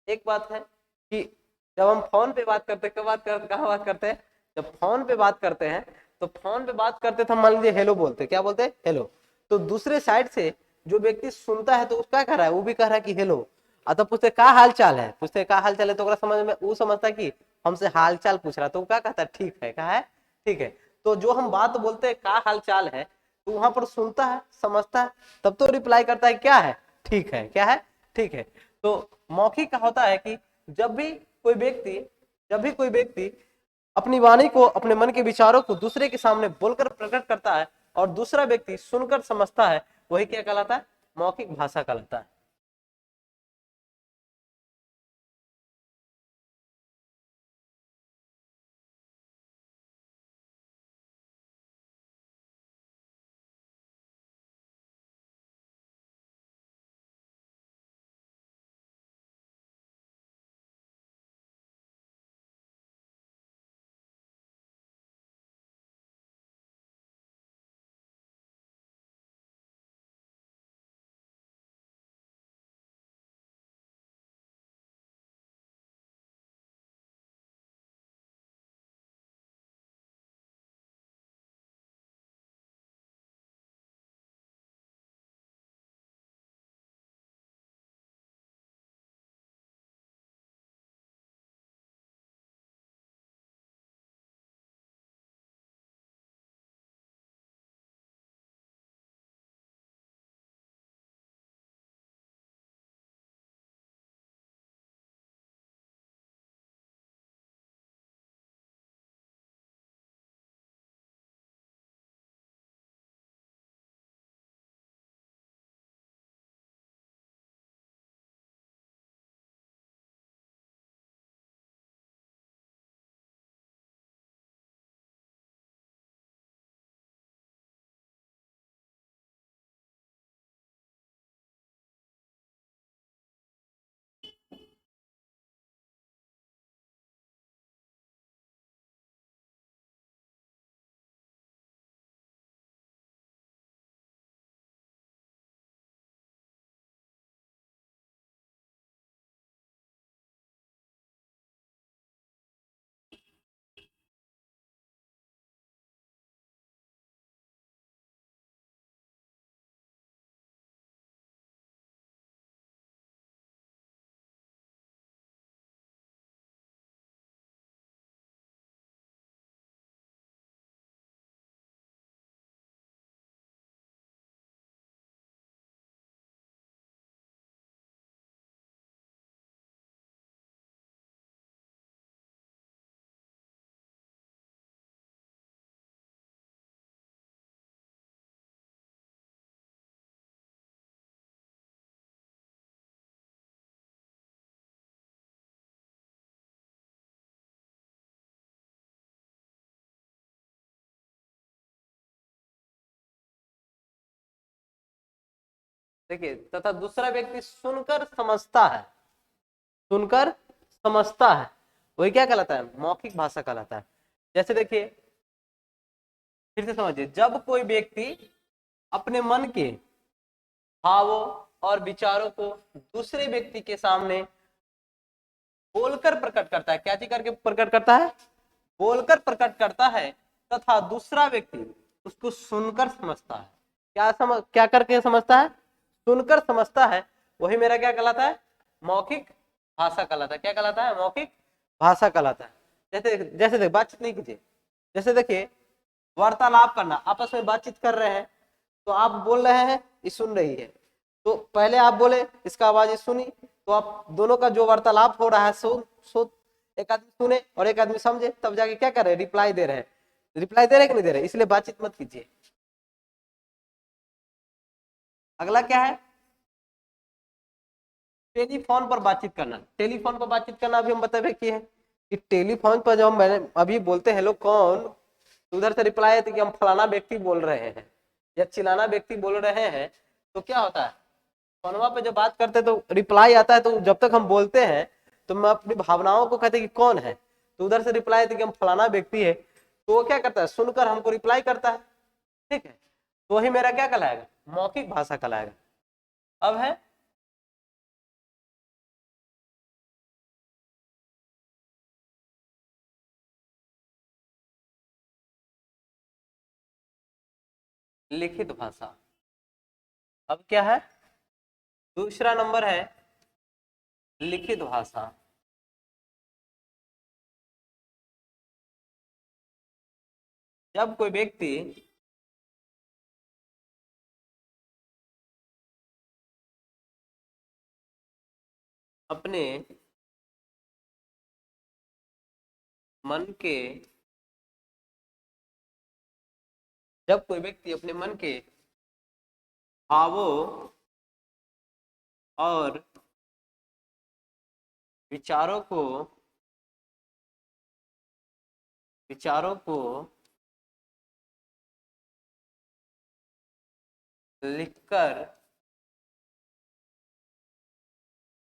एक बात है कि जब हम फोन पे बात करते हैं, कहाँ बात करते हैं, जब फोन पे बात करते हैं तो फोन पे बात करते तो हम मान लीजिए हेलो बोलते, क्या बोलते हैं, हेलो। तो दूसरे साइड से जो व्यक्ति सुनता है तो वो क्या कह रहा है, वो भी कह रहा है कि हेलो। तो पूछते का हाल चाल है, पूछते का हाल चाल है, तो ओकरा समझ में वो समझता है कि हमसे हाल चाल पूछ रहा है, तो वो क्या कहता है, ठीक है, कहा है, ठीक है। तो जो हम बात बोलते हैं का हाल चाल है, तो वहां पर सुनता है, समझता है, तब तो रिप्लाई करता है क्या है, ठीक है, क्या है, ठीक है। तो मौखिक का होता है कि जब भी कोई व्यक्ति जब भी कोई व्यक्ति अपनी वाणी को, अपने मन के विचारों को दूसरे के सामने बोलकर प्रकट करता है और दूसरा व्यक्ति सुनकर समझता है, वही क्या कहलाता है, मौखिक भाषा कहलाता है। देखिए, तथा दूसरा व्यक्ति सुनकर समझता है, सुनकर समझता है, वही क्या कहलाता है, मौखिक भाषा कहलाता है। जैसे देखिए, फिर से समझिए, जब कोई व्यक्ति अपने मन के भावों और विचारों को दूसरे व्यक्ति के सामने बोलकर प्रकट करता है, क्या चीज करके प्रकट करता है, बोलकर प्रकट करता है, तथा दूसरा व्यक्ति उसको सुनकर समझता है, क्या करके समझता है, सुनकर समझता है, वही मेरा क्या कहलाता है, मौखिक भाषा कहलाता है। क्या कहलाता है, मौखिक भाषा कहलाता है। जैसे जैसे देख, बातचीत नहीं कीजिए, जैसे देखिए, वार्तालाप करना, आपस में बातचीत कर रहे हैं, तो आप बोल रहे हैं, ये सुन रही है, तो पहले आप बोले, इसका आवाज ये सुनी, तो आप दोनों का जो वार्तालाप हो रहा है, सो एक आदमी सुने और एक आदमी समझे, तब जाके क्या कर रहे हैं, रिप्लाई दे रहे हैं, रिप्लाई दे रहे कि नहीं दे रहे, इसलिए बातचीत मत कीजिए। अगला क्या है, टेलीफोन पर बातचीत करना। टेलीफोन पर बातचीत करना अभी हम बता कि है कि टेलीफोन पर जब मैंने अभी बोलते हैं हेलो कौन, तो उधर से रिप्लाई है कि हम फलाना व्यक्ति बोल रहे हैं या चिलाना व्यक्ति बोल रहे हैं, तो क्या होता है, फोनवा पे जब बात करते हैं तो रिप्लाई आता है, तो जब तक हम बोलते हैं तो मैं अपनी भावनाओं को कहते कि कौन है, तो उधर से रिप्लाई आती कि हम फलाना व्यक्ति है, तो वो क्या करता है, सुनकर हमको रिप्लाई करता है, ठीक है। तो वही मेरा क्या कहलाएगा, मौखिक भाषा कहलाएगा। अब है लिखित भाषा। अब क्या है, दूसरा नंबर है लिखित भाषा। जब कोई व्यक्ति अपने मन के जब कोई व्यक्ति अपने मन के भावों और विचारों को विचारों को लिखकर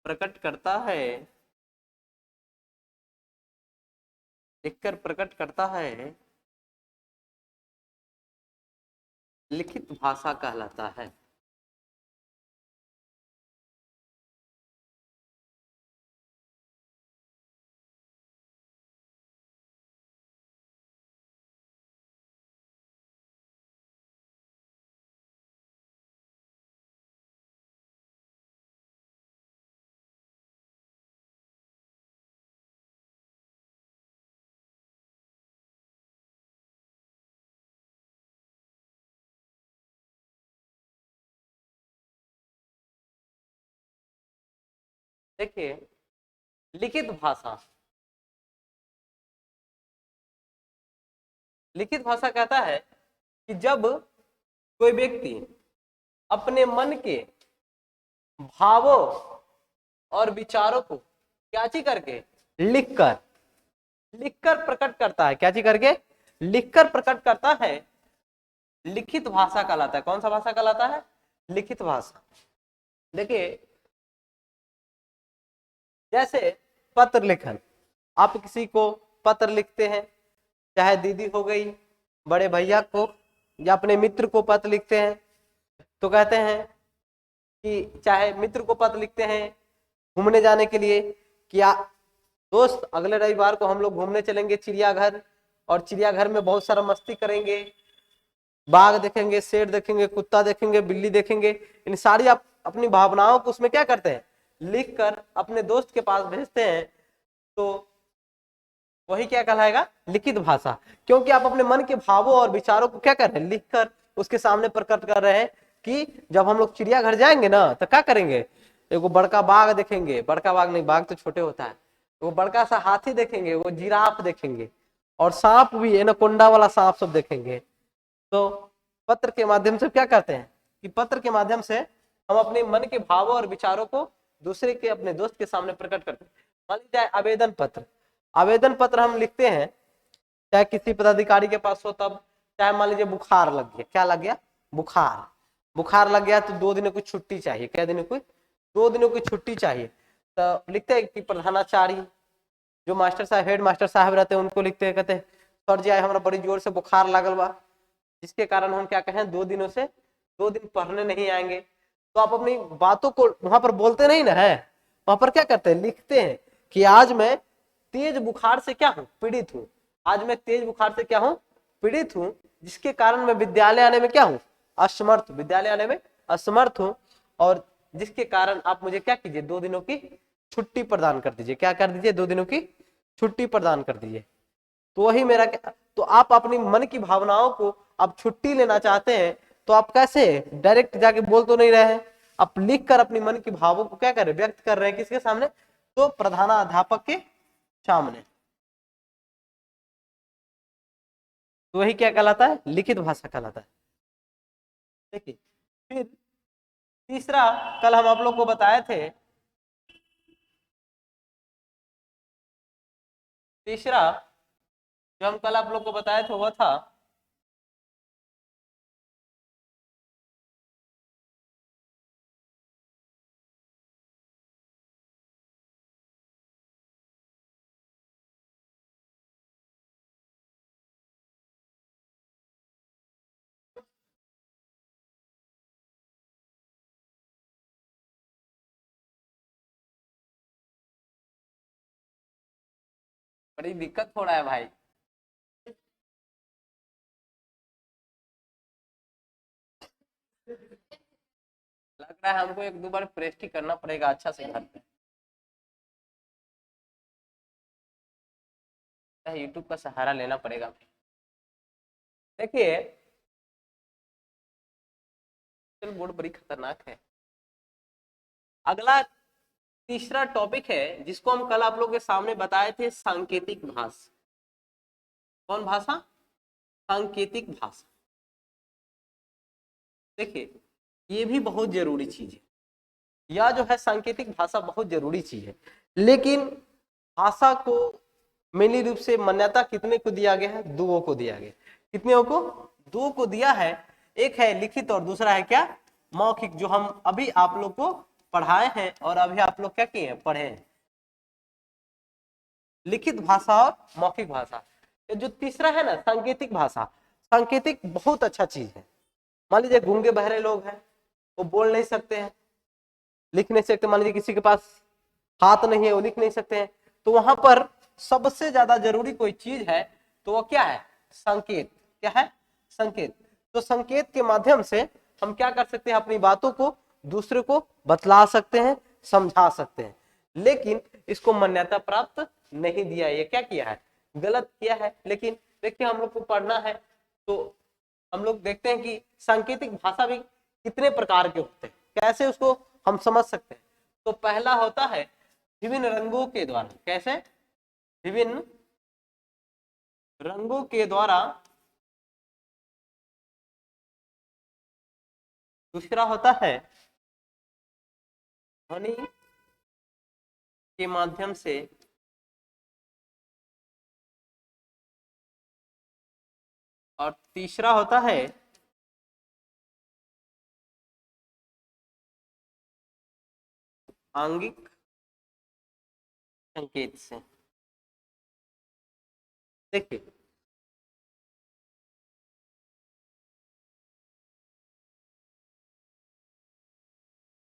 प्रकट करता है, लिखकर प्रकट करता है, लिखित भाषा कहलाता है। देखिए, लिखित भाषा, लिखित भाषा कहता है कि जब कोई व्यक्ति अपने मन के भावों और विचारों को क्या चीज करके, लिखकर, लिखकर प्रकट करता है, क्या चीज करके, लिखकर प्रकट करता है, लिखित भाषा कहलाता है। कौन सा भाषा कहलाता है, लिखित भाषा। देखिए, जैसे पत्र लेखन, आप किसी को पत्र लिखते हैं, चाहे दीदी हो गई, बड़े भैया को, या अपने मित्र को पत्र लिखते हैं, तो कहते हैं कि चाहे मित्र को पत्र लिखते हैं घूमने जाने के लिए, क्या दोस्त अगले रविवार को हम लोग घूमने चलेंगे चिड़ियाघर, और चिड़ियाघर में बहुत सारा मस्ती करेंगे, बाघ देखेंगे, शेर देखेंगे, कुत्ता देखेंगे, बिल्ली देखेंगे। इन सारी आप अपनी भावनाओं को उसमें क्या करते हैं, लिख कर अपने दोस्त के पास भेजते हैं, तो वही क्या कहलाएगा, लिखित भाषा। क्योंकि आप अपने मन के भावों और विचारों को क्या कर रहे हैं, लिख कर उसके सामने प्रकट कर रहे हैं कि जब हम लोग चिड़ियाघर जाएंगे ना तो क्या करेंगे, एगो बड़का बाघ देखेंगे, बड़का बाघ नहीं, बाघ तो छोटे होता है, वो बड़का सा हाथी देखेंगे, वो जिराफ देखेंगे, और सांप भी, एनाकोंडा वाला सांप सब देखेंगे। तो पत्र के माध्यम से क्या करते हैं कि पत्र के माध्यम से हम अपने मन के भावों और विचारों को दूसरे के, अपने दोस्त के सामने प्रकट करते हैं। मान लीजिए आवेदन पत्र, आवेदन पत्र हम लिखते हैं, चाहे किसी पदाधिकारी के पास हो तब, चाहे मान लीजिए बुखार लग गया, क्या लग गया, बुखार, बुखार लग गया तो 2 दिनों की छुट्टी चाहिए, क्या दिनों की, 2 दिनों की छुट्टी चाहिए, तो लिखते हैं कि प्रधानाचार्य, जो मास्टर साहब, हेड मास्टर साहब रहते हैं, उनको लिखते हैं, कहते हैं सर जी आज हमारा बड़ी जोर से बुखार लागल बा, जिसके कारण हम क्या कहें 2 दिनों से 2 दिन पढ़ने नहीं आएंगे। तो आप अपनी बातों को वहां पर बोलते नहीं ना है, वहां पर क्या करते हैं, लिखते हैं कि आज मैं तेज बुखार से क्या हूं, पीड़ित हूं, आज मैं तेज बुखार से क्या हूं, पीड़ित हूं, जिसके कारण मैं विद्यालय आने में क्या हूं, असमर्थ, विद्यालय आने में असमर्थ हूं, और जिसके कारण आप मुझे क्या कीजिए, 2 दिनों की छुट्टी प्रदान कर दीजिए, क्या कर दीजिए, 2 दिनों की छुट्टी प्रदान कर दीजिए। तो वही मेरा, तो आप अपनी मन की भावनाओं को आप छुट्टी लेना चाहते हैं, तो आप कैसे डायरेक्ट जाके बोल तो नहीं रहे हैं, आप लिख कर अपनी मन की भावों को क्या कर रहे, व्यक्त कर रहे हैं, किसके सामने, तो प्रधानाध्यापक के सामने। तो वही क्या कहलाता है, लिखित भाषा कहलाता है। देखिए, फिर तीसरा, कल हम आप लोग को बताए थे, तीसरा जो हम कल आप लोग को बताए थे वो था बड़ी दिक्कत हो रहा है भाई। हमको एक दो बार प्रेस्टी करना पड़ेगा अच्छा से घर पे, यूट्यूब का सहारा लेना पड़ेगा। देखिए बोर्ड बड़ी खतरनाक है। अगला तीसरा टॉपिक है जिसको हम कल आप लोगों के सामने बताए थे, सांकेतिक भाषा। कौन भाषा? सांकेतिक भाषा। देखिए ये भी बहुत जरूरी चीज है, यह जो है सांकेतिक भाषा बहुत जरूरी चीज है। लेकिन भाषा को मेनली रूप से मान्यता कितने को दिया गया है? दो को दिया गया। कितने को? दो को दिया है। एक है लिखित और दूसरा है क्या? मौखिक, जो हम अभी आप लोग को पढ़ाए हैं और अभी आप लोग क्या किए हैं? पढ़े हैं। लिखित भाषा और मौखिक भाषा। जो तीसरा है ना सांकेतिक भाषा, सांकेतिक बहुत अच्छा चीज है। मान लीजिए गूंगे बहरे लोग हैं, वो बोल नहीं सकते हैं, लिख नहीं सकते, मान लीजिए किसी के पास हाथ नहीं है, वो लिख नहीं सकते हैं, तो वहां पर सबसे ज्यादा जरूरी कोई चीज है तो वो क्या है? संकेत। क्या है? संकेत। तो संकेत के माध्यम से हम क्या कर सकते हैं? अपनी बातों को दूसरे को बतला सकते हैं, समझा सकते हैं। लेकिन इसको मान्यता प्राप्त नहीं दिया, ये क्या किया है? गलत किया है। लेकिन देखिए हम लोग को पढ़ना है तो हम लोग देखते हैं कि सांकेतिक भाषा भी कितने प्रकार के होते हैं, कैसे उसको हम समझ सकते हैं। तो पहला होता है विभिन्न रंगों के द्वारा। कैसे? विभिन्न रंगों के द्वारा। दूसरा होता है ध्वनि के माध्यम से। और तीसरा होता है आंगिक संकेत से। देखिए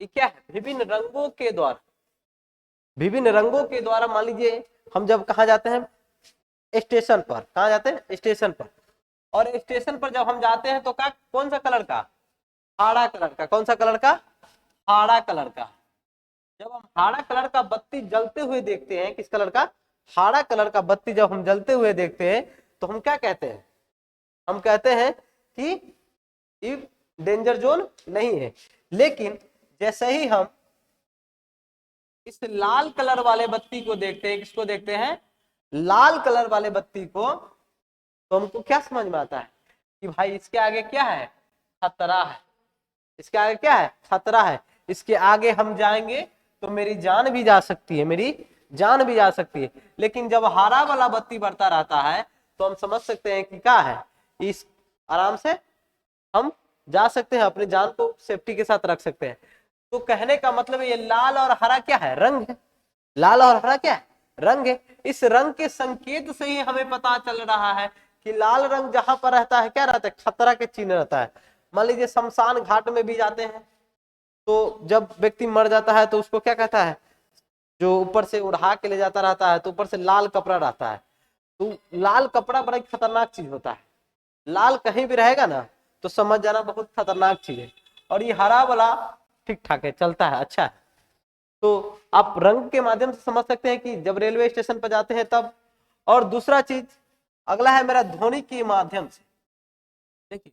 ये क्या है? विभिन्न रंगों के द्वारा। विभिन्न रंगों के द्वारा मान लीजिए हम जब कहा जाते हैं? स्टेशन पर। कहा जाते हैं? स्टेशन पर। और स्टेशन पर जब हम जाते हैं तो क्या, कौन सा कलर का? हाड़ा कलर का। कौन सा कलर का? हाड़ा कलर का। जब हम हाड़ा कलर का बत्ती जलते हुए देखते हैं, किस कलर का? हाड़ा कलर का बत्ती जब हम जलते हुए देखते हैं तो हम क्या कहते हैं? हम कहते हैं कि ये डेंजर जोन नहीं है। लेकिन जैसे ही हम इस लाल कलर वाले बत्ती को देखते हैं, किसको देखते हैं? लाल कलर वाले बत्ती को, तो हमको क्या समझ में आता है कि भाई इसके आगे क्या है? खतरा है। इसके आगे क्या है? खतरा है। इसके आगे हम जाएंगे तो मेरी जान भी जा सकती है, मेरी जान भी जा सकती है। लेकिन जब हरा वाला बत्ती बढ़ता रहता है तो हम समझ सकते हैं कि क्या है, इस आराम से हम जा सकते हैं, अपनी जान को सेफ्टी के साथ रख सकते हैं। तो कहने का मतलब ये लाल और हरा क्या है? रंग है। लाल और हरा क्या है? रंग है। इस रंग के संकेत से ही हमें पता चल रहा है कि लाल रंग जहां पर रहता है क्या रहता है? खतरा के चिन्ह रहता है। मान लीजिए शमशान घाट में भी जाते हैं तो जब व्यक्ति मर जाता है तो उसको क्या कहता है? जो ऊपर से उड़ा के ले जाता रहता है तो ऊपर से लाल कपड़ा रहता है। तो लाल कपड़ा बड़ा खतरनाक चीज होता है। लाल कहीं भी रहेगा ना तो समझ जाना बहुत खतरनाक चीज है। और ये हरा वाला ठीक ठाक है, चलता है, अच्छा है। तो आप रंग के माध्यम से समझ सकते हैं कि जब रेलवे स्टेशन पर जाते हैं तब। और दूसरा चीज अगला है मेरा ध्वनि के माध्यम से। देखिए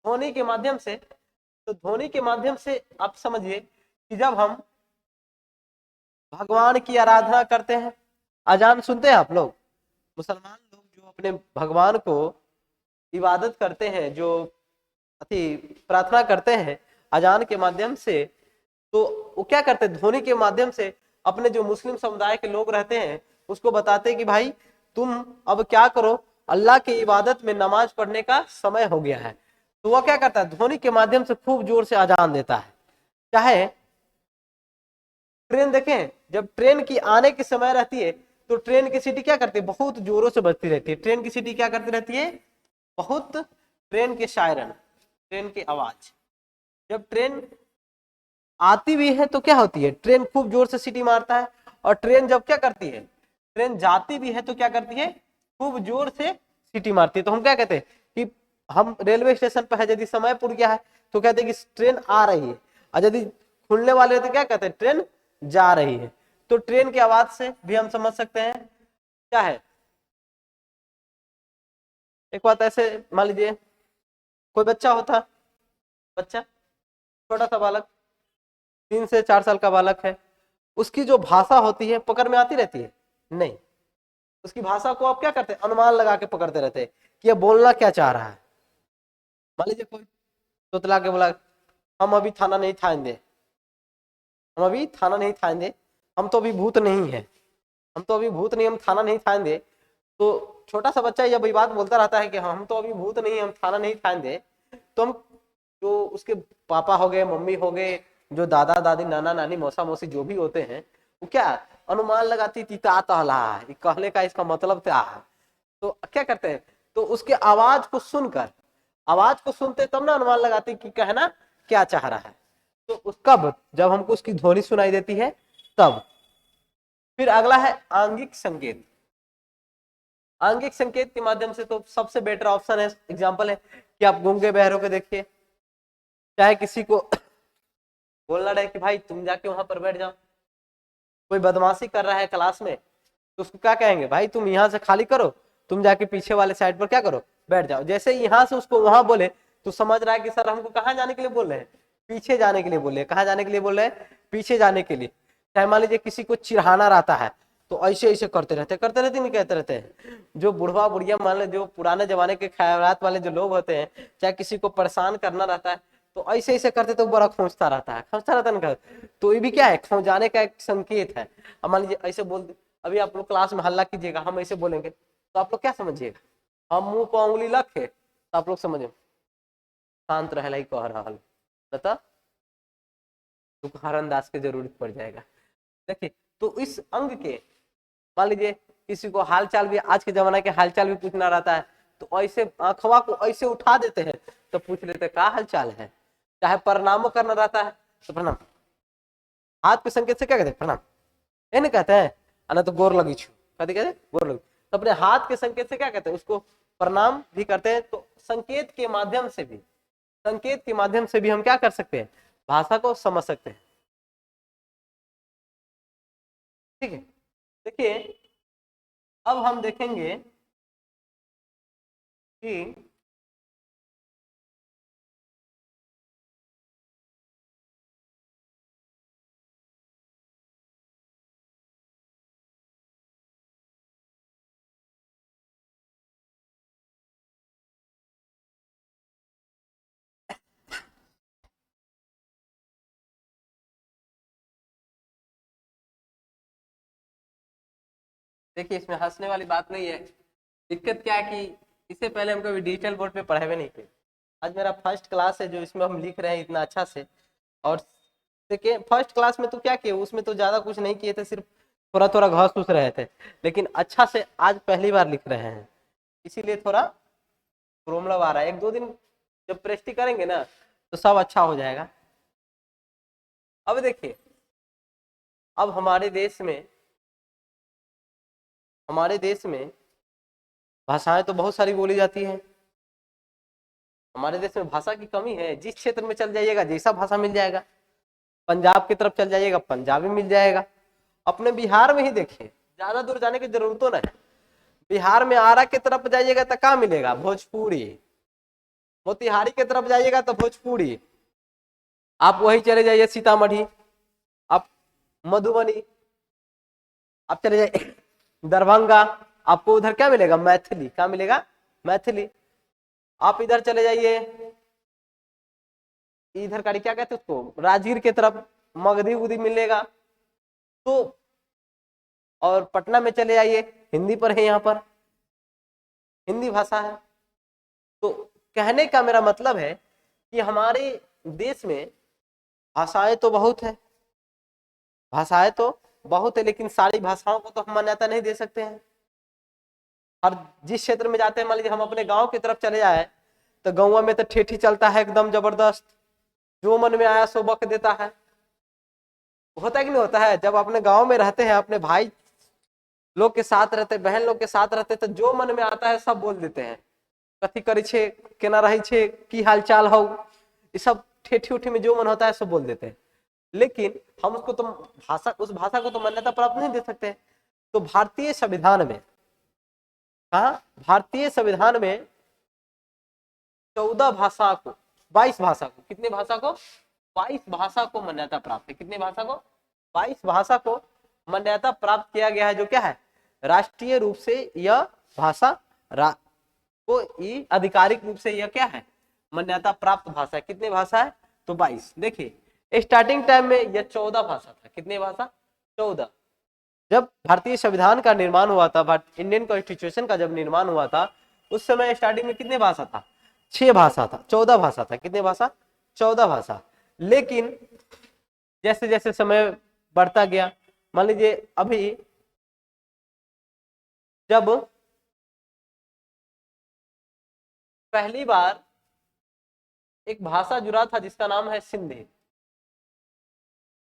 ध्वनि के माध्यम से, तो ध्वनि के माध्यम से आप समझिए कि जब हम भगवान की आराधना करते हैं, अजान सुनते हैं आप लोग, मुसलमान लोग जो अपने भगवान को इबादत करते हैं, जो अति प्रार्थना करते हैं अजान के माध्यम से, तो वो क्या करते हैं? ध्वनि के माध्यम से अपने जो मुस्लिम समुदाय के लोग रहते हैं उसको बताते हैं कि भाई तुम अब क्या करो, अल्लाह की इबादत में नमाज पढ़ने का समय हो गया है। तो वह क्या करता है? ध्वनि के माध्यम से खूब जोर से अजान देता है। चाहे ट्रेन देखें, जब ट्रेन की आने की समय रहती है तो ट्रेन की सीटी क्या करती है? बहुत जोरों से बजती रहती है। ट्रेन की सीटी क्या करती रहती है? बहुत। ट्रेन के सायरन, ट्रेन की आवाज, जब ट्रेन आती भी है तो क्या होती है? ट्रेन खूब जोर से सीटी मारता है। और ट्रेन जब क्या करती है? ट्रेन जाती भी है तो क्या करती है? खूब जोर से सीटी मारती है। तो हम क्या कहते हैं कि हम रेलवे स्टेशन पर है, यदि समय पुर गया है तो कहते हैं कि ट्रेन आ रही है। और यदि खुलने वाले हो तो क्या कहते हैं, ट्रेन जा रही है। तो ट्रेन की आवाज से भी हम समझ सकते हैं क्या है। एक बात ऐसे मान लीजिए कोई बच्चा होता, बच्चा छोटा सा बालक 3 से 4 साल का बालक है, उसकी जो भाषा होती है पकड़ में आती रहती है नहीं, उसकी भाषा को आप क्या करते हैं, अनुमान लगा के पकड़ते रहते हैं कि ये बोलना क्या चाह रहा है। मान लीजिए कोई तोतला के बोला हम अभी थाना नहीं थाएंगे, हम अभी थाना नहीं थाएंगे, हम तो अभी भूत नहीं है, हम तो अभी भूत नहीं, हम थाना नहीं थाएंगे। तो छोटा सा बच्चा जब ये बात बोलता रहता है कि हम तो अभी भूत नहीं, हम थाना नहीं थाएंगे, तो हम जो उसके पापा हो गए, मम्मी हो गए, जो दादा दादी, नाना नानी, मौसा मौसी जो भी होते हैं, वो क्या अनुमान लगाती तीता तहला कहने का इसका मतलब क्या है। तो क्या करते हैं, तो उसके आवाज को सुनकर, आवाज को सुनते तब ना अनुमान लगाते कि कहना क्या चाह रहा है। तो उस कब, जब हमको उसकी ध्वनि सुनाई देती है तब। फिर अगला है आंगिक संकेत। आंगिक संकेत के माध्यम से तो सबसे बेटर ऑप्शन है, एग्जांपल है कि आप गूंगे बहरों को देखिए, चाहे किसी को बोलना रहे कि भाई तुम जाके वहां पर बैठ जाओ, कोई बदमाशी कर रहा है क्लास में, तो उसको क्या कहेंगे, भाई तुम यहाँ से खाली करो, तुम जाके पीछे वाले साइड पर क्या करो, बैठ जाओ। जैसे यहाँ से उसको वहां बोले तो समझ रहा है कि सर हमको कहाँ जाने के लिए बोल रहे हैं, पीछे जाने के लिए बोल रहे हैं। कहाँ जाने के लिए बोल रहे हैं, पीछे जाने के लिए। चाहे मान लीजिए किसी को चिढ़ाना रहता है तो ऐसे ऐसे करते रहते नहीं, कहते रहते हैं। जो बुढ़वा बुढ़िया मान लो, जो पुराने जमाने के ख्यालात वाले जो लोग होते हैं, चाहे किसी को परेशान करना रहता है तो ऐसे ऐसे करते तो बड़ा खोजता रहता है ना। तो ये भी क्या है, खोजाने का एक संकेत है। अब मान लीजिए ऐसे बोल दे, अभी आप लोग क्लास में हल्ला कीजिएगा, हम ऐसे बोलेंगे तो आप लोग क्या समझिएगा, हम मुंह पर उंगली रखे तो आप लोग समझे शांत रहे ही कह रहा बता, तुकार अंदाज की जरूरत पड़ जाएगा। देखिए तो इस अंग के, मान लीजिए किसी को हालचाल भी, आज के जमाने के हालचाल भी पूछना रहता है तो ऐसे आंखवा को ऐसे उठा देते हैं तो पूछ लेते क्या हालचाल है। चाहे प्रणामो करना रहता है तो प्रणाम, हाथ के संकेत से क्या कहते हैं, प्रणाम ये नहीं कहते हैं, ना तो गोर लगी छू कहते, कहते गोर लगी, तो अपने हाथ के संकेत से क्या कहते हैं, उसको प्रणाम भी करते हैं। तो संकेत के माध्यम से भी, संकेत के माध्यम से भी हम क्या कर सकते हैं, भाषा को समझ सकते हैं। ठीक है, देखिए अब हम देखेंगे कि देखिए इसमें हंसने वाली बात नहीं है। दिक्कत क्या है कि इससे पहले हम कभी डिजिटल बोर्ड पे पढ़े हुए नहीं थे। आज मेरा फर्स्ट क्लास है जो इसमें हम लिख रहे हैं इतना अच्छा से। और देखिए फर्स्ट क्लास में तो क्या किए, उसमें तो ज्यादा कुछ नहीं किए थे, सिर्फ थोड़ा थोड़ा घास फूस रहे थे, लेकिन अच्छा से आज पहली बार लिख रहे हैं, इसीलिए थोड़ा प्रॉब्लम आ रहा है। 1-2 दिन जब प्रैक्टिस करेंगे ना तो सब अच्छा हो जाएगा। अब देखिए, अब हमारे देश में भाषाएं तो बहुत सारी बोली जाती हैं। हमारे देश में भाषा की कमी है, जिस क्षेत्र में चल जाइएगा जैसा भाषा मिल जाएगा। पंजाब की तरफ चल जाइएगा पंजाबी मिल जाएगा। अपने बिहार में ही देखिए, ज्यादा दूर जाने की जरूरत तो नहीं, बिहार में आरा की तरफ जाइएगा तो क्या मिलेगा, भोजपुरी। मोतिहारी की तरफ जाइएगा तो भोजपुरी। आप वही चले जाइए सीतामढ़ी, आप मधुबनी, आप चले जाइए दरभंगा, आपको उधर क्या मिलेगा, मैथिली। क्या मिलेगा, मैथिली। आप इधर चले जाइए, इधर का क्या कहते हैं उसको, राजगीर की तरफ मगधी उगधी मिलेगा। तो और पटना में चले जाइए, हिंदी पर है, यहाँ पर हिंदी भाषा है। तो कहने का मेरा मतलब है कि हमारे देश में भाषाएं तो बहुत है, भाषाएं तो बहुत है, लेकिन सारी भाषाओं को तो हम मान्यता नहीं दे सकते हैं। और जिस क्षेत्र में जाते हैं, मान लीजिए हम अपने गांव की तरफ चले जाए तो गाँव में तो ठेठी चलता है एकदम जबरदस्त, जो मन में आया सो बक देता है। होता है कि नहीं होता है, जब अपने गांव में रहते हैं, अपने भाई लोग के साथ रहते, बहन लोग के साथ रहते, तो जो मन में आता है सब बोल देते हैं, कथी करे छे, केना रहे छे, की हाल चाल हो, ये सब ठेठी उठी में जो मन होता है सो बोल देते हैं, लेकिन हम उसको तो भाषा, उस भाषा को तो मान्यता प्राप्त नहीं दे सकते। तो भारतीय संविधान में, हाँ भारतीय संविधान में 14 भाषा को, 22 भाषा को, कितने भाषा को, 22 भाषा को मान्यता प्राप्त है। कितने भाषा को, 22 भाषा को मान्यता प्राप्त किया गया है, जो क्या है राष्ट्रीय रूप से यह भाषा को आधिकारिक रूप से यह क्या है मान्यता प्राप्त भाषा है। कितने भाषा है, तो 22। देखिए स्टार्टिंग टाइम में यह 14 भाषा था। कितने भाषा, 14। जब भारतीय संविधान का निर्माण हुआ था, इंडियन कॉन्स्टिट्यूशन का जब निर्माण हुआ था, उस समय स्टार्टिंग में कितने भाषा था, 6 भाषा था, 14 भाषा था। कितने भाषा, 14 भाषा। लेकिन जैसे जैसे समय बढ़ता गया, मान लीजिए अभी जब पहली बार एक भाषा जुड़ा था जिसका नाम है सिंधी,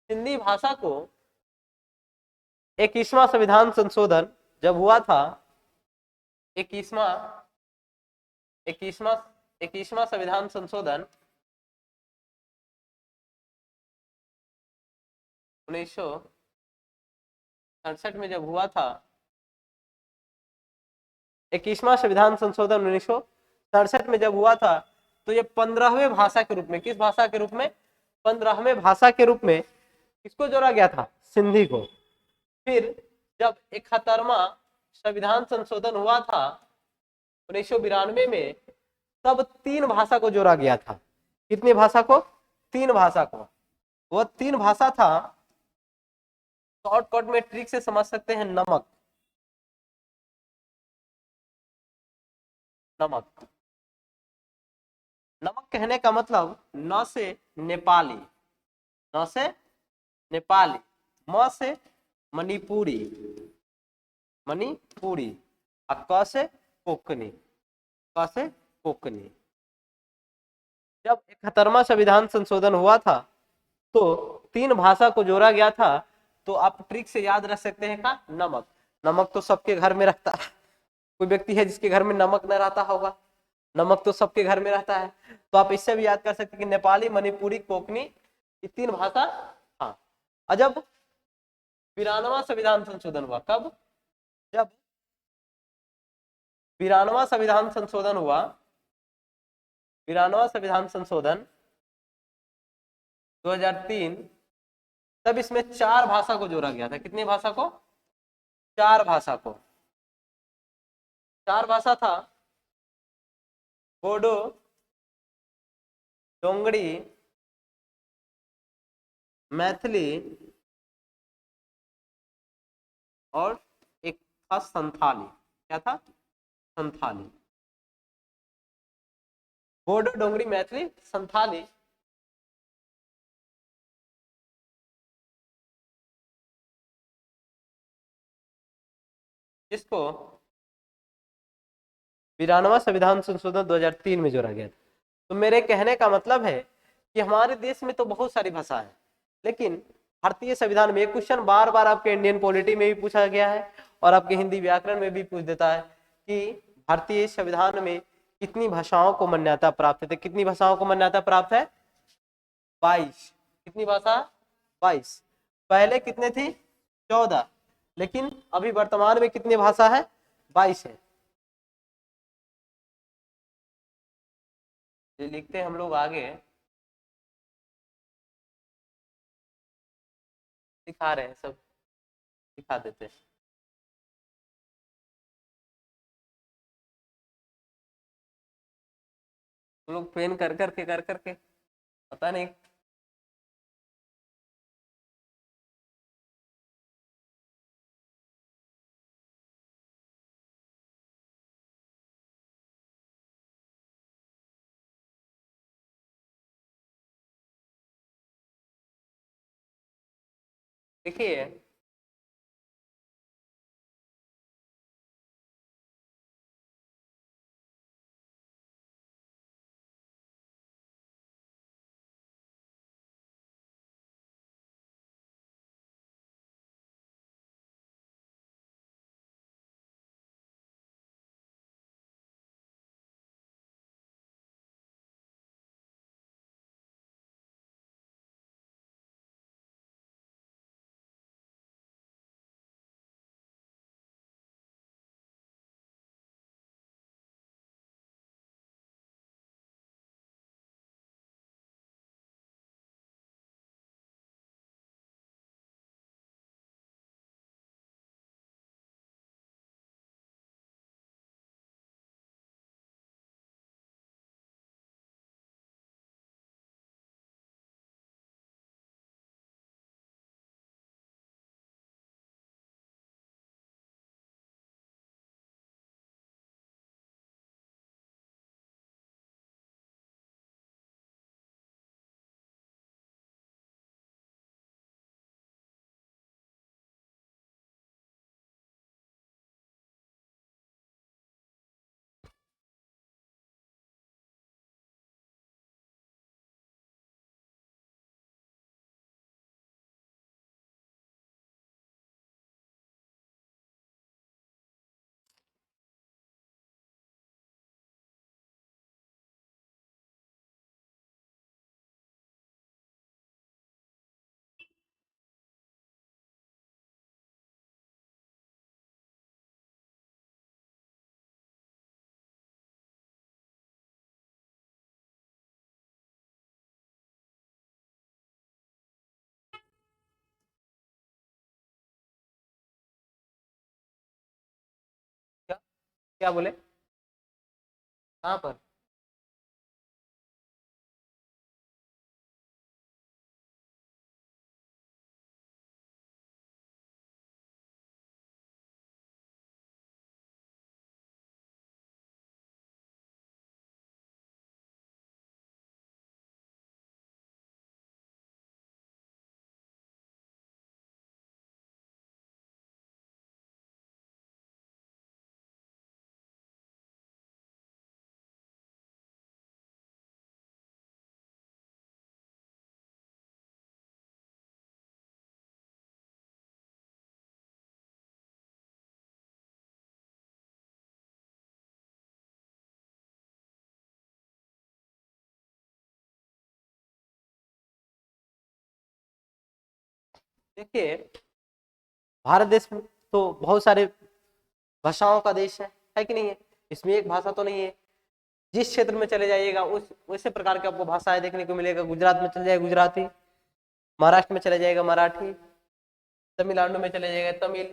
सिंधी भाषा को 21वां संविधान संशोधन जब हुआ था, 21वां 21वां संविधान संशोधन 1967 में जब हुआ था, 21वां संविधान संशोधन 1967 में जब हुआ था, तो ये 15वें भाषा के रूप में, किस भाषा के रूप में, 15वें भाषा के रूप में किसको जोड़ा गया था, सिंधी को। फिर जब 71वां संविधान संशोधन हुआ था 1992 में, तब 3 भाषा को जोड़ा गया था। कितनी भाषा को, 3 भाषा को। वह 3 भाषा था, शॉर्टकट में ट्रिक से समझ सकते हैं, नमक, नमक, नमक कहने का मतलब न से नेपाली, न से नेपाली, म से मणिपुरी, मणिपुरी, और क से कोकनी, क से कोकनी। जब 71वां संविधान संशोधन हुआ था तो 3 भाषा को जोड़ा गया था। तो आप ट्रिक से याद रख सकते हैं का, नमक। नमक तो सबके घर में रहता है, कोई व्यक्ति है जिसके घर में नमक न रहता होगा, नमक तो सबके घर में रहता है। तो आप इससे भी याद कर सकते हैं कि नेपाली, मणिपुरी, कोकनी, ये 3 भाषा। हाँ, और जब 92वां संविधान संशोधन हुआ, कब, जब 92वां संविधान संशोधन हुआ, 92वां संविधान संशोधन 2003, तब इसमें 4 भाषा को जोड़ा गया था। कितनी भाषा को, 4 भाषा को। 4 भाषा था, बोडो, डोंगरी, मैथिली, और एक था संथाली। क्या था, संथाली। बोडो, डोंगरी, मैथिली, संथाली। इसको 92वां संविधान संशोधन 2003 में जोड़ा गया था। तो मेरे कहने का मतलब है कि हमारे देश में तो बहुत सारी भाषा है, लेकिन भारतीय संविधान में एक क्वेश्चन बार बार आपके इंडियन पॉलिटी में भी पूछा गया है और आपके हिंदी व्याकरण में भी पूछ देता है कि भारतीय संविधान में कितनी भाषाओं को मान्यता प्राप्त है। तो कितनी भाषाओं को मान्यता प्राप्त है, 22। कितनी भाषा, 22। पहले कितने थी, 14, लेकिन अभी वर्तमान में कितनी भाषा है, 22 है। ये लिखते हैं हम लोग आगे, दिखा रहे हैं सब, दिखा देते हैं। हम लोग पेन कर करके पता नहीं देखिए क्या बोले, कहाँ पर? देखिए, भारत देश में तो बहुत सारे भाषाओं का देश है कि नहीं है? इसमें एक भाषा तो नहीं है। जिस क्षेत्र में चले जाइएगा उस वैसे प्रकार की आपको भाषाएं देखने को मिलेगा। गुजरात में चले जाएगा गुजराती, महाराष्ट्र में चले जाएगा मराठी, तमिलनाडु में चले जाएगा तमिल,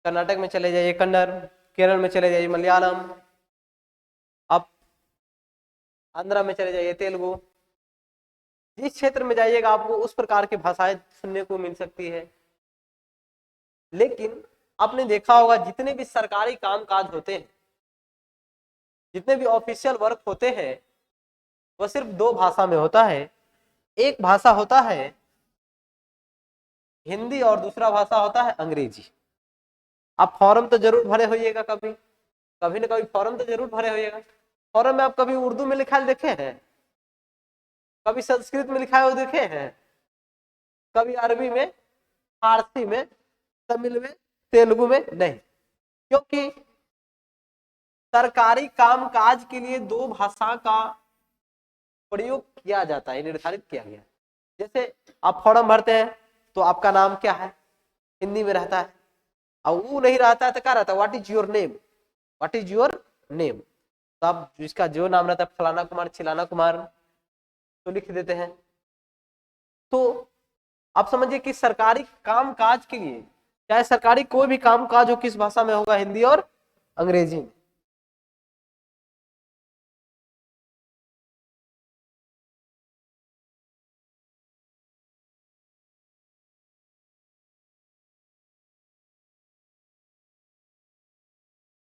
कर्नाटक में चले जाइए कन्नड़, केरल में चले जाइए मलयालम, आप आंध्रा में चले जाइए तेलुगु। जिस क्षेत्र में जाइएगा आपको उस प्रकार की भाषाएं सुनने को मिल सकती है। लेकिन आपने देखा होगा जितने भी सरकारी कामकाज होते हैं, जितने भी ऑफिशियल वर्क होते हैं, वो सिर्फ दो भाषा में होता है। एक भाषा होता है हिंदी और दूसरा भाषा होता है अंग्रेजी। आप फॉर्म तो जरूर भरे होइएगा, कभी कभी ना कभी फॉर्म तो जरूर भरे होइएगा। फॉर्म में आप कभी उर्दू में लिखा देखे हैं? कभी संस्कृत में लिखा हुआ देखे हैं? कभी अरबी में, फारसी में, तमिल में, तेलुगु में? नहीं, क्योंकि सरकारी कामकाज के लिए दो भाषा का प्रयोग किया जाता है, निर्धारित किया गया है। जैसे आप फॉर्म भरते हैं तो आपका नाम क्या है हिंदी में रहता है, और वो नहीं रहता है तो क्या रहता है, what is your name, what is your name. तो आप जिसका जो नाम रहता है फलाना कुमार, छिलाना कुमार, तो लिख देते हैं। तो आप समझिए कि सरकारी कामकाज के लिए, चाहे सरकारी कोई भी कामकाज हो, किस भाषा में होगा, हिंदी और अंग्रेजी में।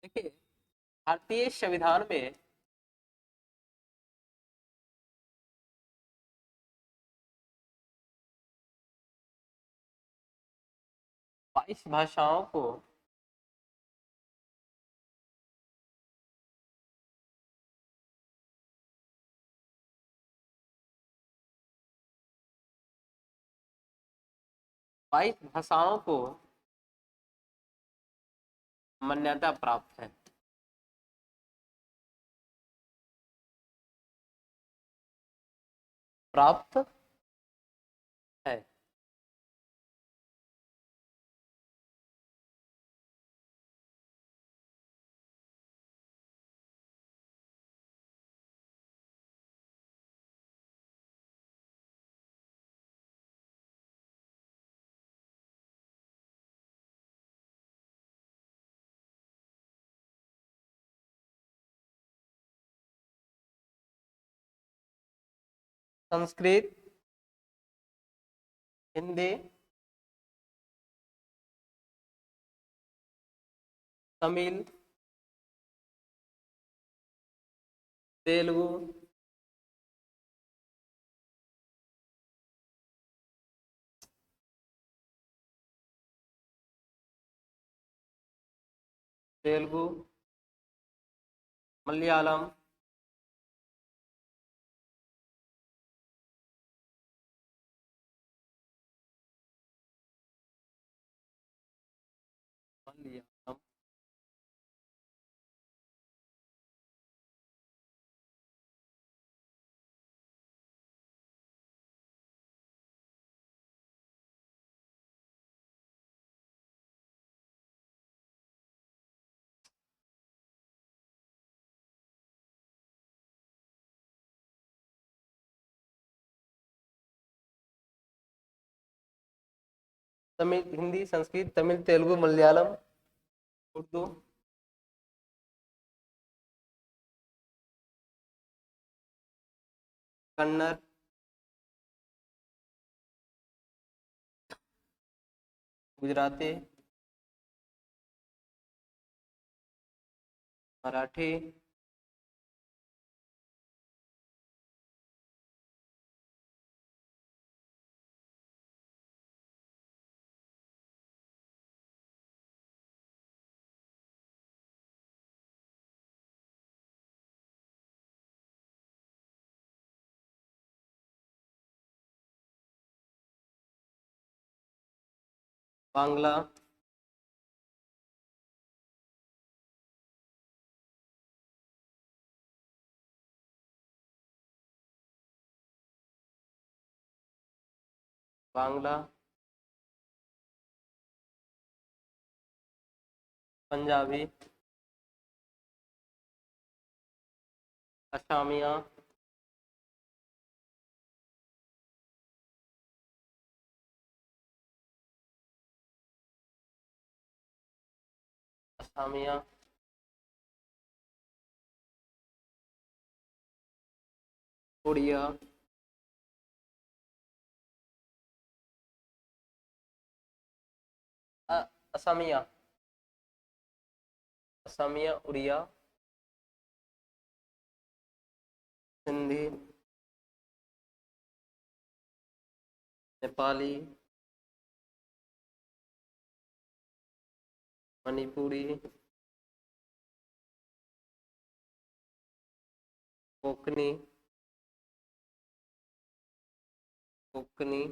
देखिए, भारतीय संविधान में 22 भाषाओं को 22 भाषाओं को मान्यता प्राप्त है। प्राप्त है। संस्कृत, हिंदी, तमिल, तेलुगु, तेलुगु, मलयालम, मलयालम, तमिल, हिंदी, संस्कृत, तमिल, तेलुगु, मलयालम, उर्दू, कन्नड़, गुजराती, मराठी, बांग्ला, बांग्ला, पंजाबी, असमिया, असमिया, उड़िया, असमिया, असमिया, उड़िया, हिंदी, नेपाली, मणिपुरी, कोंकणी, कोंकणी,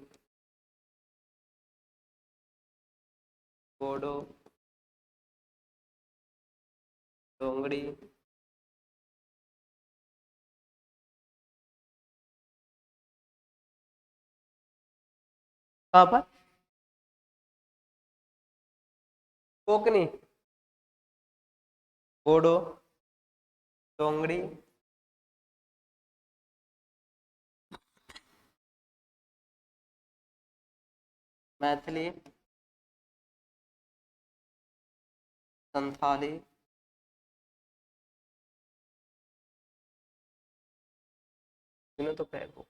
बोडो, डोंगरी, कहाँ पर? कोंकणी, बोडो, डोंगरी, मैथिली, संथाली, इन्हें तो कह दो।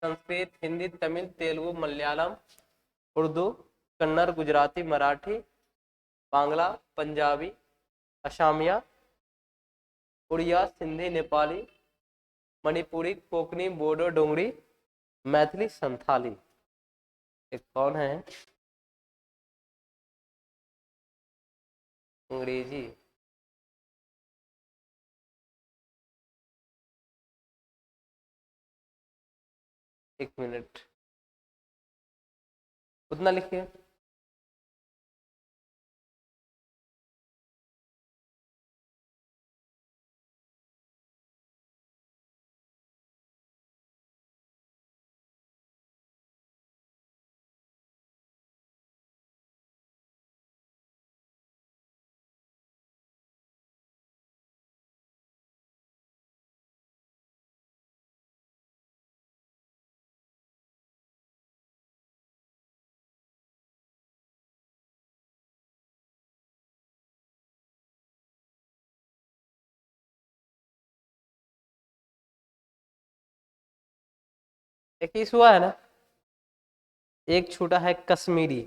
संस्कृत, हिंदी, तमिल, तेलुगु, मलयालम, उर्दू, कन्नड़, गुजराती, मराठी, बांग्ला, पंजाबी, असमिया, उड़िया, सिंधी, नेपाली, मणिपुरी, कोंकणी, बोडो, डोंगरी, मैथिली, संथाली। एक कौन है? अंग्रेजी। एक मिनट, उतना लिखिए। एक इस हुआ है ना, एक छूटा है कश्मीरी।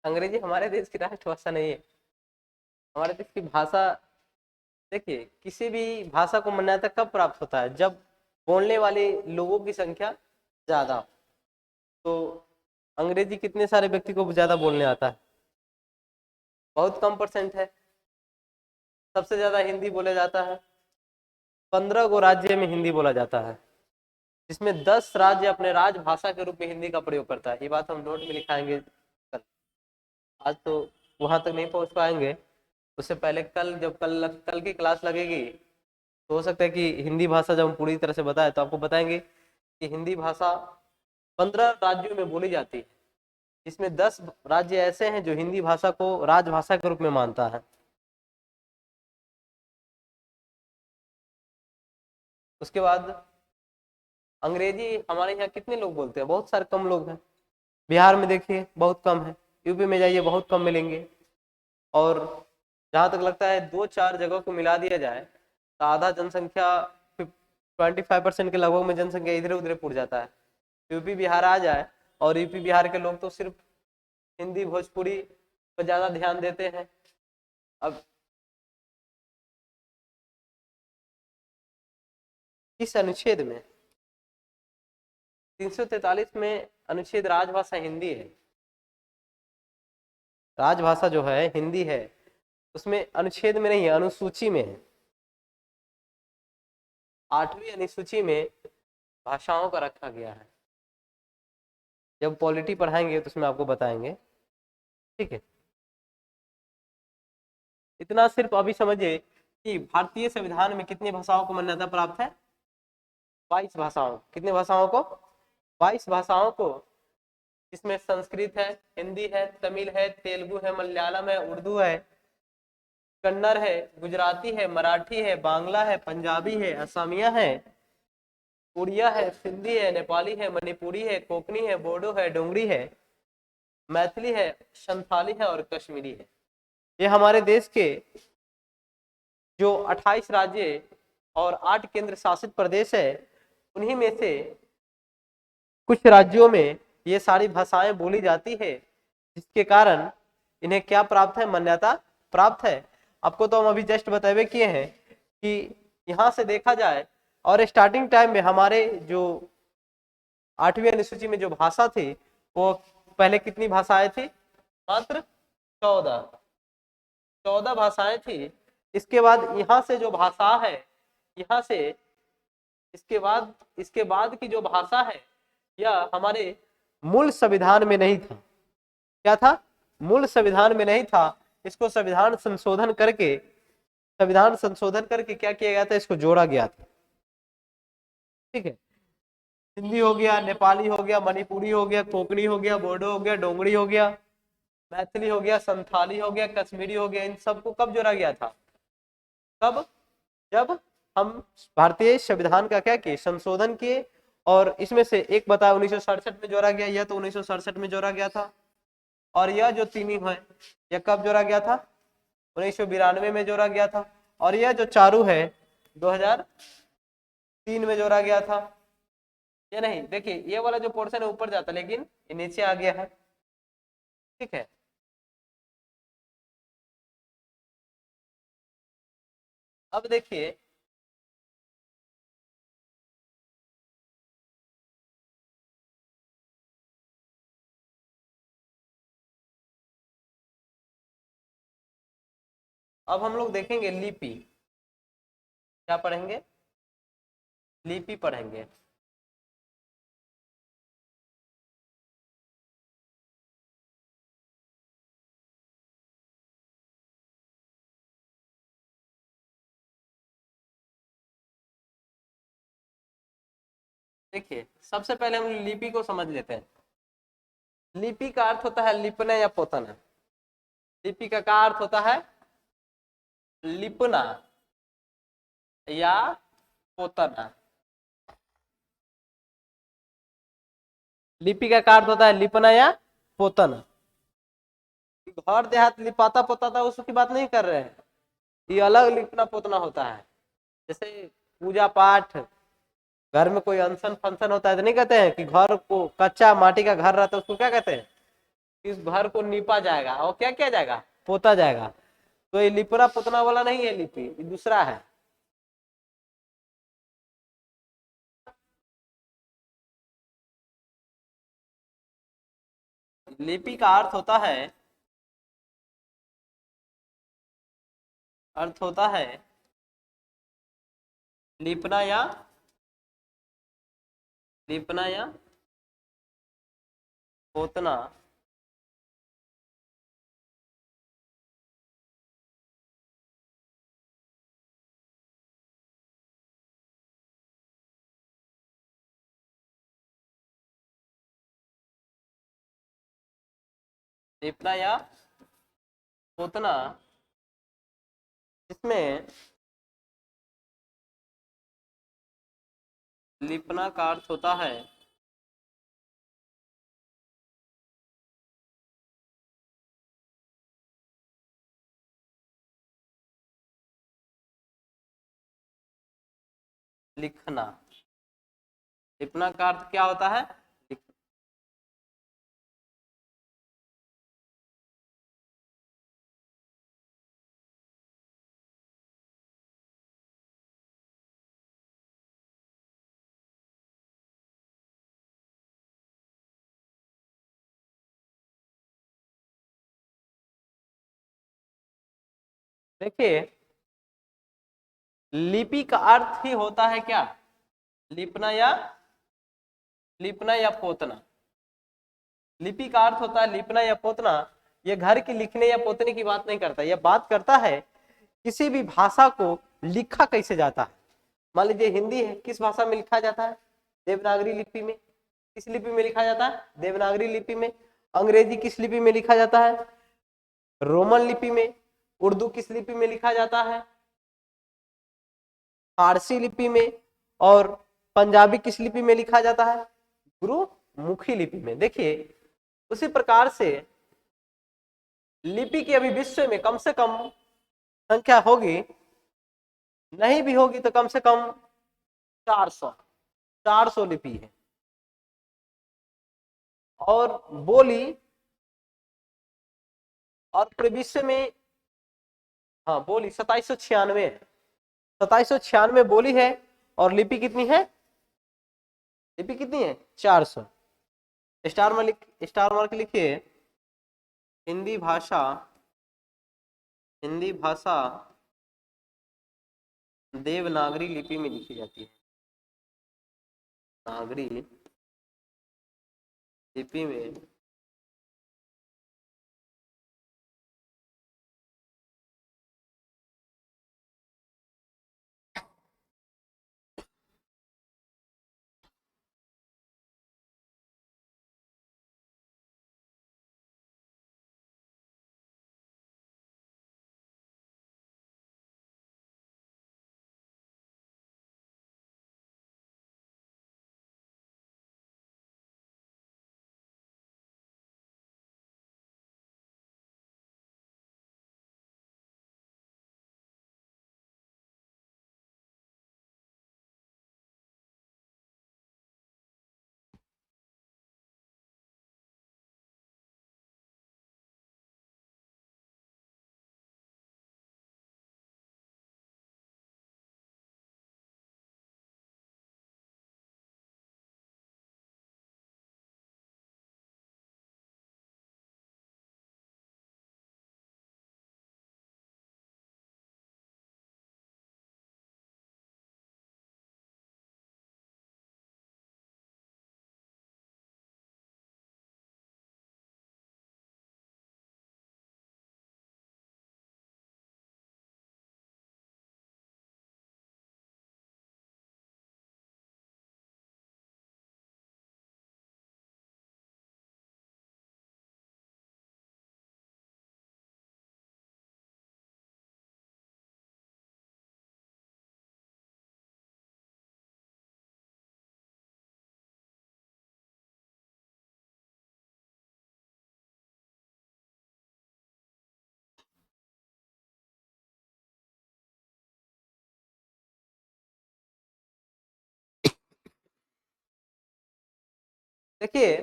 अंग्रेजी हमारे देश की राष्ट्रभाषा नहीं है। हमारे देश की भाषा, देखिए किसी भी भाषा को मान्यता कब प्राप्त होता है? जब बोलने वाले लोगों की संख्या ज्यादा। तो अंग्रेजी कितने सारे व्यक्ति को ज्यादा बोलने आता है? बहुत कम परसेंट है। सबसे ज्यादा हिंदी बोला जाता है, 15 गो राज्य में हिंदी बोला जाता है, जिसमें 10 राज्य अपने राजभाषा के रूप में हिंदी का प्रयोग करता है। ये बात हम नोट में लिखाएंगे कल। आज तो वहां तक नहीं पहुंच पाएंगे, उससे पहले कल जब कल की क्लास लगेगी तो हो सकता है कि हिंदी भाषा जब हम पूरी तरह से बताए तो आपको बताएंगे कि हिंदी भाषा 15 राज्यों में बोली जाती है, जिसमें 10 राज्य ऐसे हैं जो हिंदी भाषा को राजभाषा के रूप में मानता है। उसके बाद अंग्रेजी हमारे यहाँ कितने लोग बोलते हैं? बहुत सारे कम लोग हैं। बिहार में देखिए बहुत कम है, यूपी में जाइए बहुत कम मिलेंगे, और जहाँ तक लगता है 2-4 जगह को मिला दिया जाए तो आधा जनसंख्या 25% के लगभग में जनसंख्या इधर उधर पुर जाता है। यूपी बिहार आ जाए और यूपी बिहार के लोग तो सिर्फ हिंदी भोजपुरी पर ज्यादा ध्यान देते हैं। अब इस अनुच्छेद में 343 में अनुच्छेद राजभाषा हिंदी है, राजभाषा जो है हिंदी है, उसमें अनुच्छेद में नहीं है, अनुसूची में है। 8वीं अनुसूची में भाषाओं का रखा गया है। जब पॉलिटी पढ़ाएंगे तो उसमें आपको बताएंगे, ठीक है। इतना सिर्फ अभी समझिए कि भारतीय संविधान में कितनी भाषाओं को मान्यता प्राप्त है? 22 भाषाओं। कितनी भाषाओं को? 22 भाषाओं को, जिसमें संस्कृत है, हिंदी है, तमिल है, तेलुगु है, मलयालम है, उर्दू है, कन्नड़ है, गुजराती है, मराठी है, बांग्ला है, पंजाबी है, असमिया है, उड़िया है, सिंधी है, नेपाली है, मणिपुरी है, कोकनी है, बोडो है, डोंगरी है, मैथिली है, संथाली है और कश्मीरी है। ये हमारे देश के जो 28 राज्य और 8 केंद्र शासित प्रदेश है, उन्हीं में से कुछ राज्यों में ये सारी भाषाएं बोली जाती है, जिसके कारण इन्हें क्या प्राप्त है? मान्यता प्राप्त है। आपको तो हम अभी जस्ट बताए किए हैं कि यहाँ से देखा जाए और स्टार्टिंग टाइम में हमारे जो 8वीं अनुसूची में जो भाषा थी वो पहले कितनी भाषाएं थी? मात्र 14 भाषाएं थी। इसके बाद यहाँ से जो भाषा है, यहाँ से इसके बाद की जो भाषा है यह हमारे मूल संविधान में नहीं था। क्या था? मूल संविधान में नहीं था। इसको संविधान संशोधन करके क्या किया गया था? इसको जोड़ा गया था, ठीक है। हिंदी हो गया, नेपाली हो गया, मणिपुरी हो गया, कोंकणी हो गया, बोडो हो गया, डोंगरी हो गया, मैथिली हो गया, संथाली हो गया, कश्मीरी हो गया, इन सबको कब जोड़ा गया था? कब? जब हम भारतीय संविधान का क्या किए? संशोधन किए। और इसमें से एक बताया 1967 में जोड़ा गया, यह तो 1967 में जोड़ा गया था। और यह जो तीनों है यह कब जोड़ा गया था? 1992 में जोड़ा गया था। और यह जो चारू है 2003 में जोड़ा गया था। ये नहीं, देखिए ये वाला जो पोर्शन है ऊपर जाता, लेकिन ये नीचे आ गया है, ठीक है। अब देखिए अब हम लोग देखेंगे लिपि। क्या पढ़ेंगे? लिपि पढ़ेंगे। देखिए सबसे पहले हम लिपि को समझ लेते हैं। लिपि का अर्थ होता है लिपना या पोतना। लिपि का क्या अर्थ होता है? लिपना या पोतना। लिपि का क्या अर्थ होता है? लिपना या पोतना। घर देहात लिपाता पोताता उसकी बात नहीं कर रहे हैं, ये अलग लिपना पोतना होता है। जैसे पूजा पाठ, घर में कोई अनशन फंक्शन होता है तो नहीं कहते हैं कि घर को, कच्चा माटी का घर रहता है उसको क्या कहते हैं? इस घर को नीपा जाएगा और क्या किया जाएगा? पोता जाएगा। तो ये लिपना पोतना वाला नहीं है लिपि, ये दूसरा है। लिपि का अर्थ होता है अर्थ होता है लिपना या पोतना। लिपना या पोतना, इसमें लिपना का अर्थ होता है लिखना। लिपना का अर्थ क्या होता है? लिखना। देखिए, लिपि का अर्थ ही होता है क्या? लिपना या पोतना। लिपि का अर्थ होता है लिपना या पोतना। ये घर के लिखने या पोतने की बात नहीं करता, यह बात करता है किसी भी भाषा को लिखा कैसे जाता है। मान लीजिए हिंदी है, किस भाषा में लिखा जाता है? देवनागरी लिपि में। किस लिपि में लिखा जाता है? देवनागरी लिपि में। अंग्रेजी किस लिपि में लिखा जाता है? रोमन लिपि में। उर्दू किस लिपि में लिखा जाता है? फारसी लिपि में। और पंजाबी किस लिपि में लिखा जाता है? गुरुमुखी लिपि में। देखिए, उसी प्रकार से लिपि की अभी विश्व में कम से कम संख्या होगी, नहीं भी होगी तो कम से कम 400 लिपि है। और बोली और पूरे विश्व में, हाँ, बोली 2796 है। 2796 बोली है और लिपि कितनी है? लिपि कितनी है? 400। स्टार मार्क लिखिए। हिंदी भाषा देवनागरी लिपि में लिखी जाती है। नागरी लिपि में देखिए,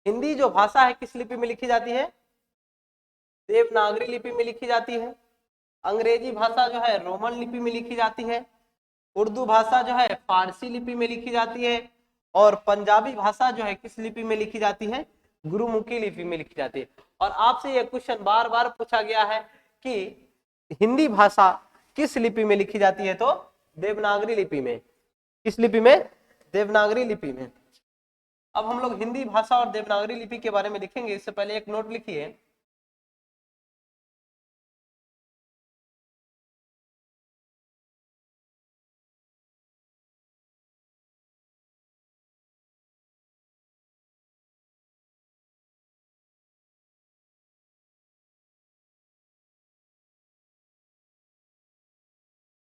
हिंदी जो भाषा है किस लिपि में लिखी जाती है? देवनागरी लिपि में लिखी जाती है। अंग्रेजी भाषा जो है रोमन लिपि में लिखी जाती है। उर्दू भाषा जो है फारसी लिपि में लिखी जाती है। और पंजाबी भाषा जो है किस लिपि में लिखी जाती है? गुरुमुखी लिपि में लिखी जाती है। और आपसे यह क्वेश्चन बार बार पूछा गया है कि हिंदी भाषा किस लिपि में लिखी जाती है? तो देवनागरी लिपि में। किस लिपि में? देवनागरी लिपि में। अब हम लोग हिंदी भाषा और देवनागरी लिपि के बारे में लिखेंगे, इससे पहले एक नोट लिखिए।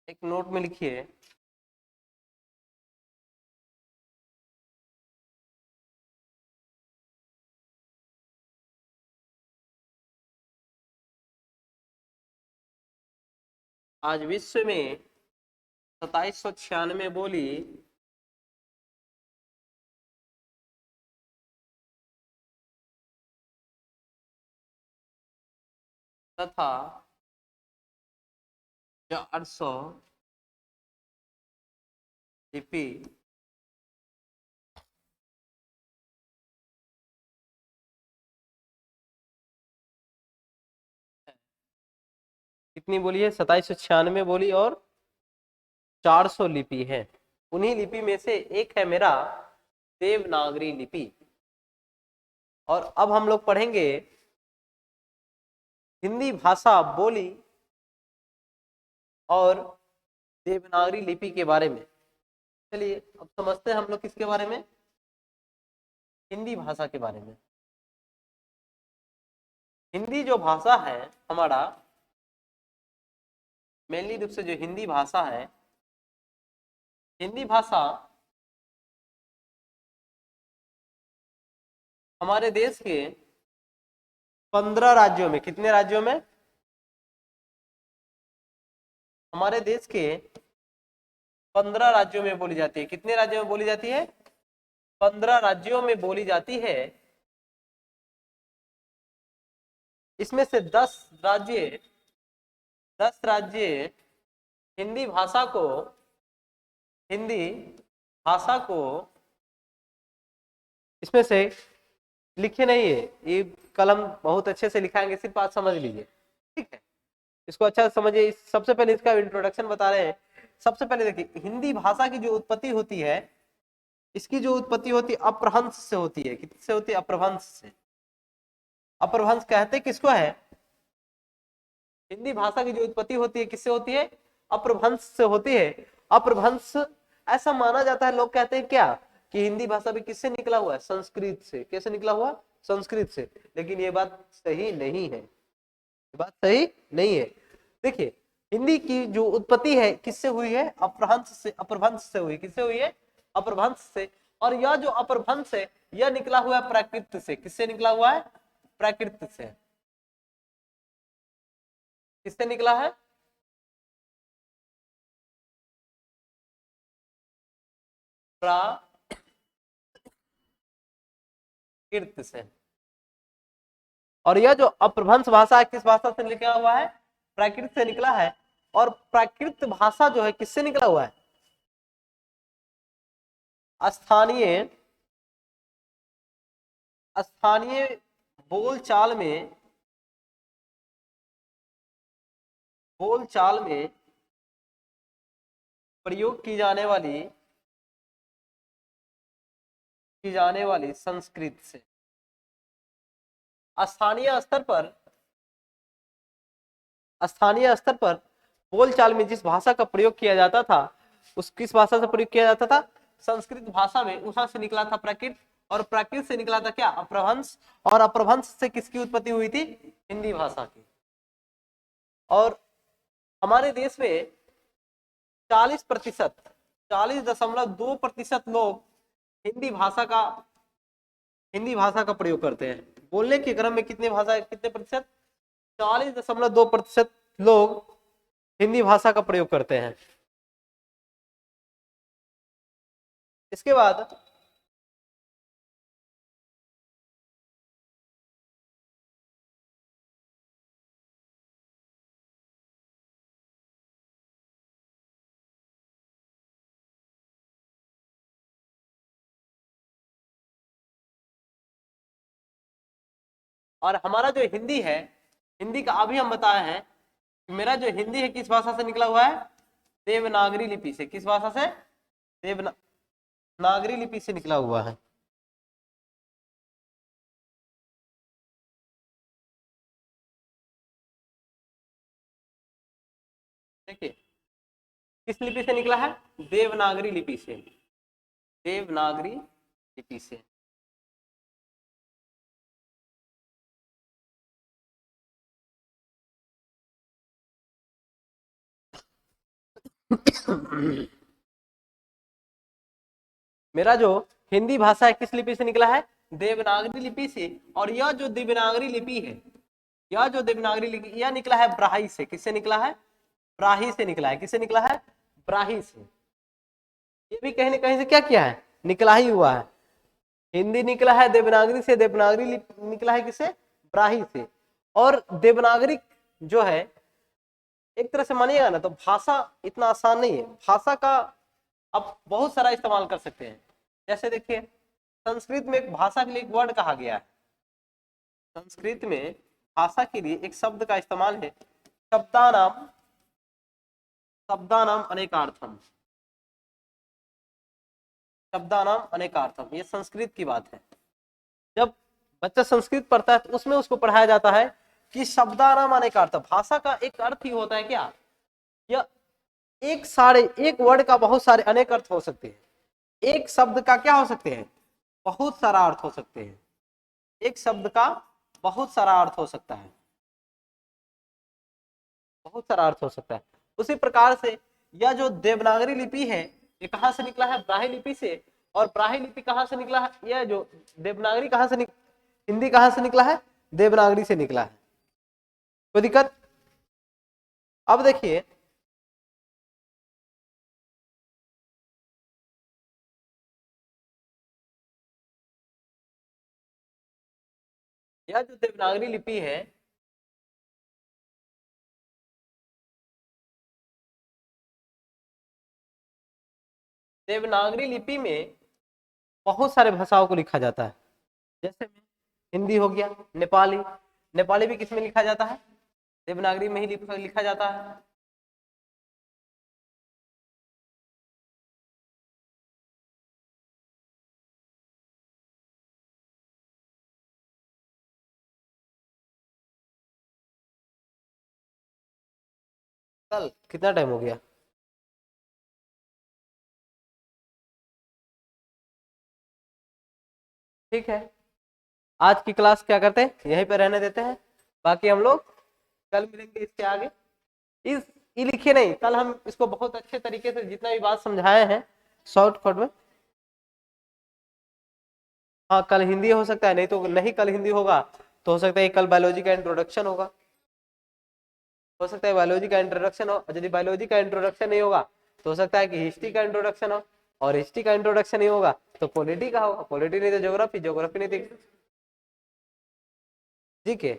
एक नोट में लिखिए, आज विश्व में 2796 बोली तथा 400 लिपि कितनी बोली है? 2796 बोली और 400 लिपि है। उन्हीं लिपि में से एक है मेरा देवनागरी लिपि। और अब हम लोग पढ़ेंगे हिंदी भाषा बोली और देवनागरी लिपि के बारे में। चलिए अब समझते हैं हम लोग किसके बारे में? हिंदी भाषा के बारे में। हिंदी जो भाषा है हमारा, मेनली रूप से जो हिंदी भाषा है, हिंदी भाषा हमारे देश के 15 राज्यों में, कितने राज्यों में? हमारे देश के 15 राज्यों में बोली जाती है। कितने राज्यों में बोली जाती है? 15 राज्यों में बोली जाती है। इसमें से 10 राज्य हिंदी भाषा को हिंदी भाषा को इसमें से लिखे नहीं है, ये कलम बहुत अच्छे से लिखाएंगे, सिर्फ बात समझ लीजिए, ठीक है? इसको अच्छा से समझिए। सबसे पहले इसका इंट्रोडक्शन बता रहे हैं। सबसे पहले देखिए, हिंदी भाषा की जो उत्पत्ति होती है, इसकी जो उत्पत्ति होती है अपभ्रंश से होती है। किससे होती है? अपभ्रंश से। अपभ्रंश कहते किसको है? हिंदी भाषा की जो उत्पत्ति होती है किससे होती है? अपभ्रंश से होती है। अपभ्रंश ऐसा माना जाता है, लोग कहते हैं क्या कि हिंदी भाषा भी किससे निकला हुआ है? संस्कृत से। कैसे निकला हुआ? संस्कृत से। लेकिन ये बात सही नहीं है, ये बात सही नहीं है। देखिए, हिंदी की जो उत्पत्ति है किससे हुई है? अपभ्रंश से। अपभ्रंश से हुई। किससे हुई है? अपभ्रंश से। और यह जो अपभ्रंश है यह निकला हुआ है प्राकृत से। किससे निकला हुआ है? प्राकृत से। किससे निकला है? प्राकृत से। और यह जो अपभ्रंश भाषा है किस भाषा से निकला हुआ है? प्राकृत से निकला है। और प्राकृत भाषा जो है किससे निकला हुआ है? स्थानीय स्थानीय बोलचाल में प्रयोग की जाने वाली संस्कृत से। स्थानीय स्तर पर स्थानीय स्तर पर बोलचाल में जिस भाषा का प्रयोग किया जाता था, उस किस भाषा से प्रयोग किया जाता था? संस्कृत भाषा में। वहां से निकला था प्राकृत, और प्राकृत से निकला था क्या? अपभ्रंश। और अपभ्रंश से किसकी उत्पत्ति हुई थी? हिंदी भाषा की। और हमारे देश में 40%, 40.2% लोग हिंदी भाषा का प्रयोग करते हैं। बोलने के क्रम में कितने प्रतिशत? 40.2% लोग हिंदी भाषा का प्रयोग करते हैं। इसके बाद और हमारा जो हिंदी है, हिंदी का अभी हम बताए हैं मेरा जो हिंदी है किस भाषा से निकला हुआ है? देवनागरी लिपि से। किस भाषा से? देवनागरी लिपि से निकला हुआ है। देखिए किस लिपि से निकला है? देवनागरी लिपि से। देवनागरी लिपि से। मेरा जो हिंदी भाषा है किस लिपि से निकला है? देवनागरी लिपि से। और यह जो देवनागरी लिपि है, यह जो देवनागरी लिपि, यह निकला है ब्राही से। किससे निकला है? ब्राही से निकला है। किससे निकला है? ब्राही से। ये भी कहीं ना कहीं से क्या किया है? निकला ही हुआ है। हिंदी निकला है देवनागरी से, देवनागरी निकला है किससे? ब्राही से। और देवनागरी जो है एक तरह से मानिएगा ना तो भाषा इतना आसान नहीं है। भाषा का आप बहुत सारा इस्तेमाल कर सकते हैं। जैसे देखिए संस्कृत में एक भाषा के लिए एक वर्ड कहा गया है। संस्कृत में भाषा के लिए एक शब्द का इस्तेमाल है, शब्दानाम, शब्दानाम अनेकार्थम। शब्दानाम अनेकार्थम, ये संस्कृत की बात है। जब बच्चा संस्कृत पढ़ता है तो उसमें उसको पढ़ाया जाता है कि शब्दानाम अनेकार्थम। भाषा का एक अर्थ ही होता है क्या? यह एक वर्ड का बहुत सारे अनेक अर्थ हो सकते हैं। एक शब्द का क्या हो सकते हैं? बहुत सारा अर्थ हो सकते हैं। एक शब्द का बहुत सारा अर्थ हो सकता है। बहुत सारा अर्थ हो सकता है। उसी प्रकार से यह जो देवनागरी लिपि है ये कहां से निकला है? ब्राह्मी लिपि से। और ब्राह्मी लिपि कहां से निकला है? यह जो देवनागरी कहां से हिंदी कहां से निकला है? देवनागरी से निकला है। कोई दिक्कत? अब देखिए यह जो देवनागरी लिपि है देवनागरी लिपि में बहुत सारे भाषाओं को लिखा जाता है। जैसे में हिंदी हो गया, नेपाली, नेपाली भी किसमें लिखा जाता है? देवनागरी में ही लिखा जाता है। कल कितना टाइम हो गया? ठीक है, आज की क्लास क्या करते हैं, यहीं पे रहने देते हैं। बाकी हम लोग कल मिलेंगे इसके आगे। इस ये लिखिए नहीं, कल हम इसको बहुत अच्छे तरीके से जितना भी बात समझाए हैं शॉर्टकट में। हाँ कल हिंदी हो सकता है, नहीं तो नहीं कल हिंदी होगा तो हो सकता है कल बायोलॉजी का इंट्रोडक्शन होगा। हो सकता है बायोलॉजी का इंट्रोडक्शन हो, और यदि बायोलॉजी का इंट्रोडक्शन नहीं होगा तो हो सकता है कि हिस्ट्री का इंट्रोडक्शन हो, और हिस्ट्री का इंट्रोडक्शन नहीं होगा तो पॉलिटी का होगा, पॉलिटी नहीं तो ज्योग्राफी, ज्योग्राफी नहीं तो। ठीक है।